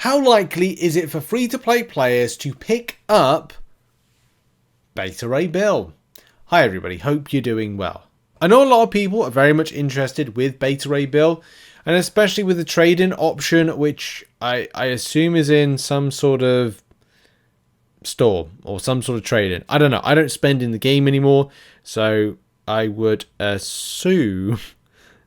how likely is it for free-to-play players to pick up Beta Ray Bill? Hi everybody, hope you're doing well. I know a lot of people are very much interested with Beta Ray Bill, and especially with the trade-in option, which I assume is in some sort of store or some sort of trade-in. I don't know. I don't spend in the game anymore, so I would assume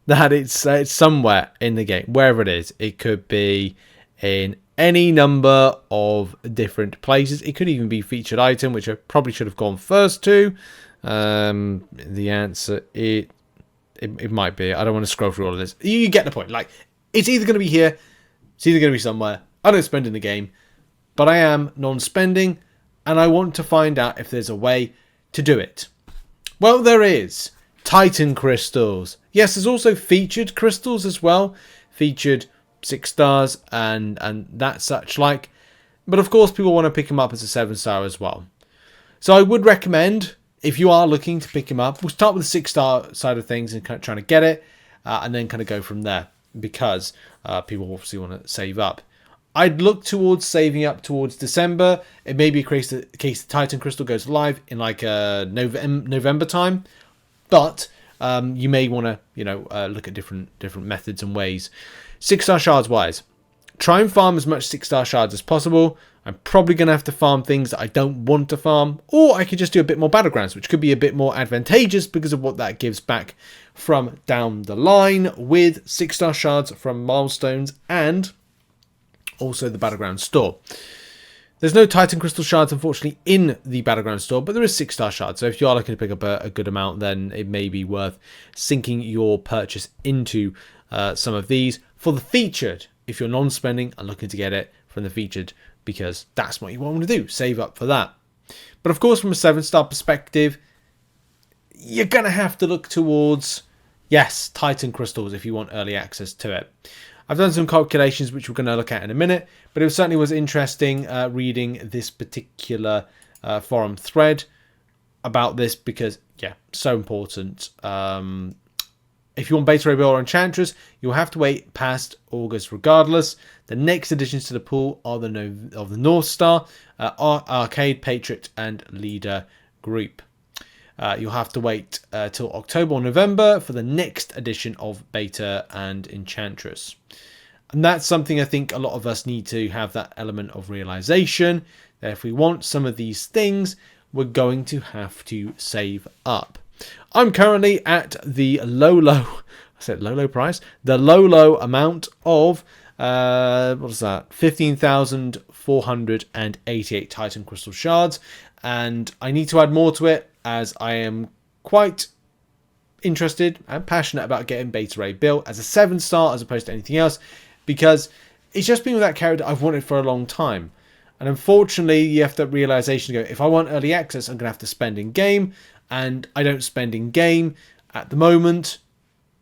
that it's somewhere in the game, wherever it is. It could be in any number of different places. It could even be featured item, which I probably should have gone first to. The answer, it might be. I don't want to scroll through all of this. You get the point. Like, it's either going to be here, it's either going to be somewhere. I don't spend in the game, but I am non-spending, and I want to find out if there's a way to do it. Well, there is. Titan crystals. Yes, there's also featured crystals as well. Featured 6 stars and that such like. But of course, people want to pick him up as a 7-star as well. So I would recommend, if you are looking to pick him up, we'll start with the 6-star side of things and kind of trying to get it, and then kind of go from there, because people obviously want to save up. I'd look towards saving up towards December. It may be a case the Titan Crystal goes live in like November time, but you may want to look at different methods and ways. 6-star shards wise, try and farm as much 6-star shards as possible. I'm probably going to have to farm things that I don't want to farm, or I could just do a bit more Battlegrounds, which could be a bit more advantageous because of what that gives back from down the line with 6-star shards from milestones and also the Battleground store. There's no Titan Crystal shards, unfortunately, in the Battleground store, but there is 6-star shards. So if you are looking to pick up a good amount, then it may be worth sinking your purchase into some of these for the featured. If you're non-spending and looking to get it from the featured, because that's what you want to do, save up for that. But of course, from a 7-star perspective, you're going to have to look towards, yes, Titan Crystals if you want early access to it. I've done some calculations which we're going to look at in a minute, but it certainly was interesting reading this particular forum thread about this because, yeah, so important. If you want Beta Ray Bill or Enchantress, you'll have to wait past August regardless. The next additions to the pool are the Northstar, Arcade, Patriot, and Leader group. You'll have to wait till October or November for the next edition of Beta and Enchantress. And that's something I think a lot of us need to have that element of realization that if we want some of these things, we're going to have to save up. I'm currently at the low price, the low amount of, what is that, 15,488 Titan Crystal Shards, and I need to add more to it as I am quite interested and passionate about getting Beta Ray Bill as a 7-star as opposed to anything else, because it's just been with that character I've wanted for a long time. And unfortunately, you have that realization to go, if I want early access, I'm going to have to spend in game, and I don't spend in game at the moment.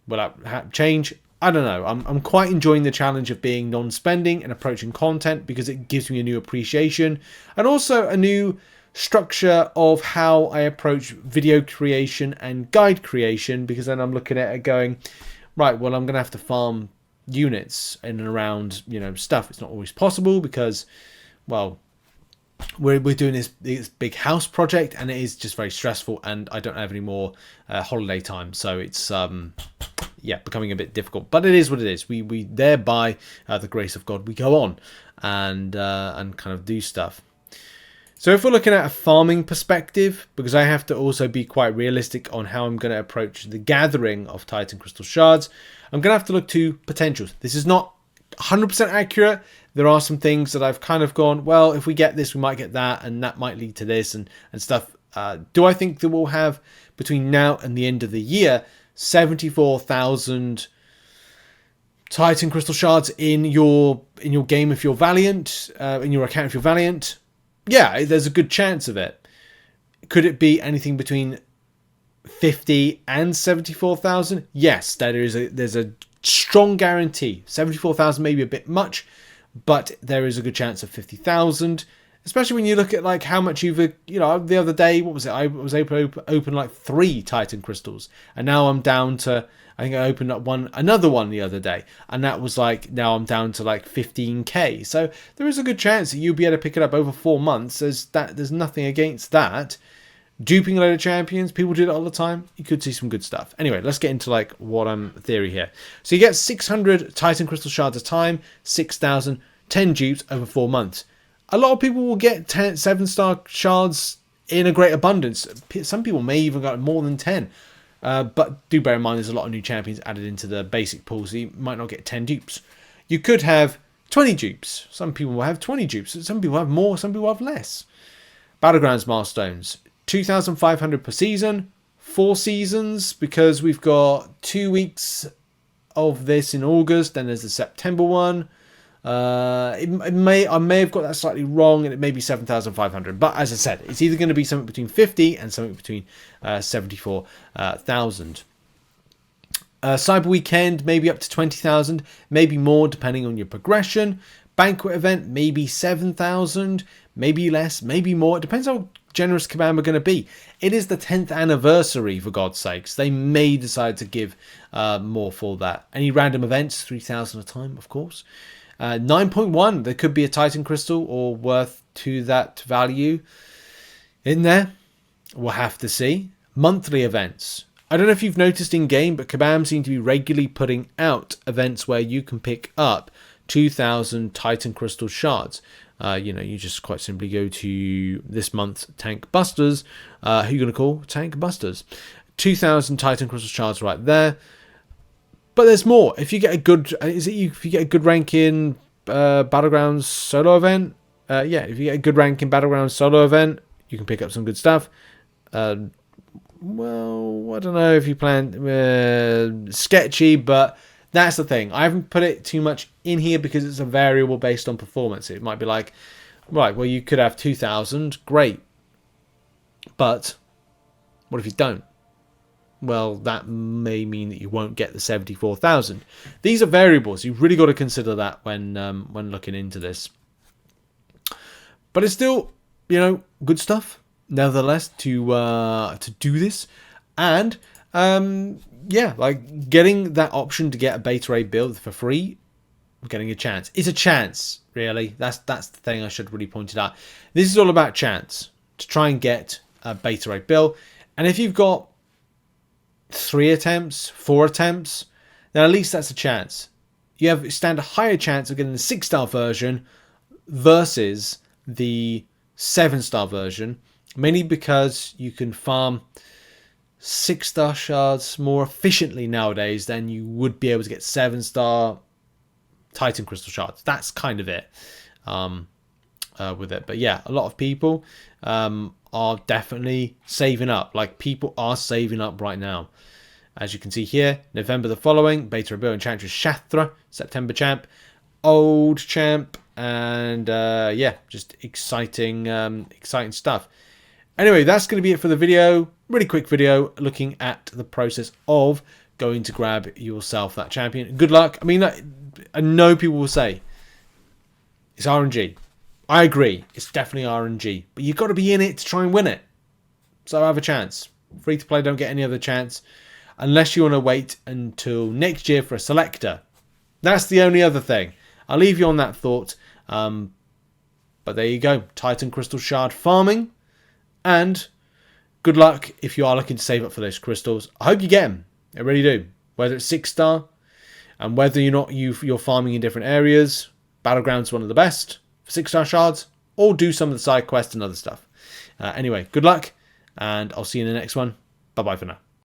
Will that change? I don't know. I'm quite enjoying the challenge of being non-spending and approaching content because it gives me a new appreciation and also a new structure of how I approach video creation and guide creation, because then I'm looking at it going, right, well, I'm going to have to farm units in and around, stuff. It's not always possible because, well, we're doing this big house project and it is just very stressful and I don't have any more holiday time, so it's becoming a bit difficult, but it is what it is. We thereby the grace of God we go on and kind of do stuff. So if we're looking at a farming perspective, because I have to also be quite realistic on how I'm going to approach the gathering of Titan Crystal Shards, I'm going to have to look to potentials. This is not 100% accurate. There are some things that I've kind of gone, well, if we get this, we might get that, and that might lead to this and stuff. Do I think that we'll have, between now and the end of the year, 74,000 Titan Crystal Shards in your game if you're Valiant, in your account if you're Valiant? Yeah, there's a good chance of it. Could it be anything between 50 and 74,000? Yes, there's a strong guarantee. 74,000 may be a bit much, but there is a good chance of 50,000. Especially when you look at like how much you've, the other day, what was it? I was able to open like 3 Titan crystals, and now I'm down to, I think I opened up another one the other day, and that was like, now I'm down to like 15k. So there is a good chance that you'll be able to pick it up over 4 months. There's nothing against that. Duping a load of champions, people do that all the time. You could see some good stuff. Anyway, let's get into like what theory here. So you get 600 Titan crystal shards a time, 6,000, 10 dupes over 4 months. A lot of people will get 7-star shards in a great abundance. Some people may even got more than 10. But do bear in mind there's a lot of new champions added into the basic pool, so you might not get 10 dupes. You could have 20 dupes. Some people will have 20 dupes. Some people have more, some people have less. Battlegrounds milestones. 2,500 per season, 4 seasons, because we've got 2 weeks of this in August, then there's the September one. I may have got that slightly wrong, and it may be 7,500. But as I said, it's either going to be something between 50 and something between 74,000. Cyber Weekend, maybe up to 20,000, maybe more depending on your progression. Banquet event, maybe 7,000, maybe less, maybe more. It depends how generous Kabam are going to be. It is the 10th anniversary, for God's sakes. They may decide to give more for that. Any random events, 3,000 a time, of course. 9.1, there could be a Titan crystal or worth to that value in there. We'll have to see. Monthly events. I don't know if you've noticed in game, but Kabam seem to be regularly putting out events where you can pick up 2,000 Titan crystal shards. You just quite simply go to this month's Tank Busters. Who are you going to call? Tank Busters. 2,000 Titan crystal shards right there. But there's more. If you get a good, if you get a good rank in Battlegrounds solo event, if you get a good rank in Battlegrounds solo event, you can pick up some good stuff. Well, I don't know if you plan sketchy, but that's the thing. I haven't put it too much in here because it's a variable based on performance. It might be like, right, well, you could have 2,000, great, but what if you don't? Well, that may mean that you won't get the 74,000. These are variables. You've really got to consider that when looking into this. But it's still, good stuff, nevertheless, to do this. And, like getting that option to get a beta raid build for free, getting a chance. It's a chance, really. That's the thing I should really point it out. This is all about chance, to try and get a beta raid build. And if you've got 3 attempts, 4 attempts, then at least that's a chance. You stand a higher chance of getting the 6-star version versus the 7-star version, mainly because you can farm 6-star shards more efficiently nowadays than you would be able to get 7-star Titan crystal shards. That's kind of it with it. But yeah, a lot of people are definitely saving up. Like, people are saving up right now. As you can see here, November the following, Beta Rebel Enchantress Shatra, September champ, old champ, and just exciting stuff. Anyway, that's going to be it for the video. Really quick video looking at the process of going to grab yourself that champion. Good luck. I mean, I know people will say it's RNG. I agree, it's definitely RNG, but you've got to be in it to try and win it. So have a chance. Free to play, don't get any other chance. Unless you want to wait until next year for a selector. That's the only other thing. I'll leave you on that thought. But there you go. Titan crystal shard farming. And good luck if you are looking to save up for those crystals. I hope you get them. I really do. Whether it's 6-star and whether you're farming in different areas. Battlegrounds is one of the best for 6-star shards. Or do some of the side quests and other stuff. Anyway, good luck. And I'll see you in the next one. Bye-bye for now.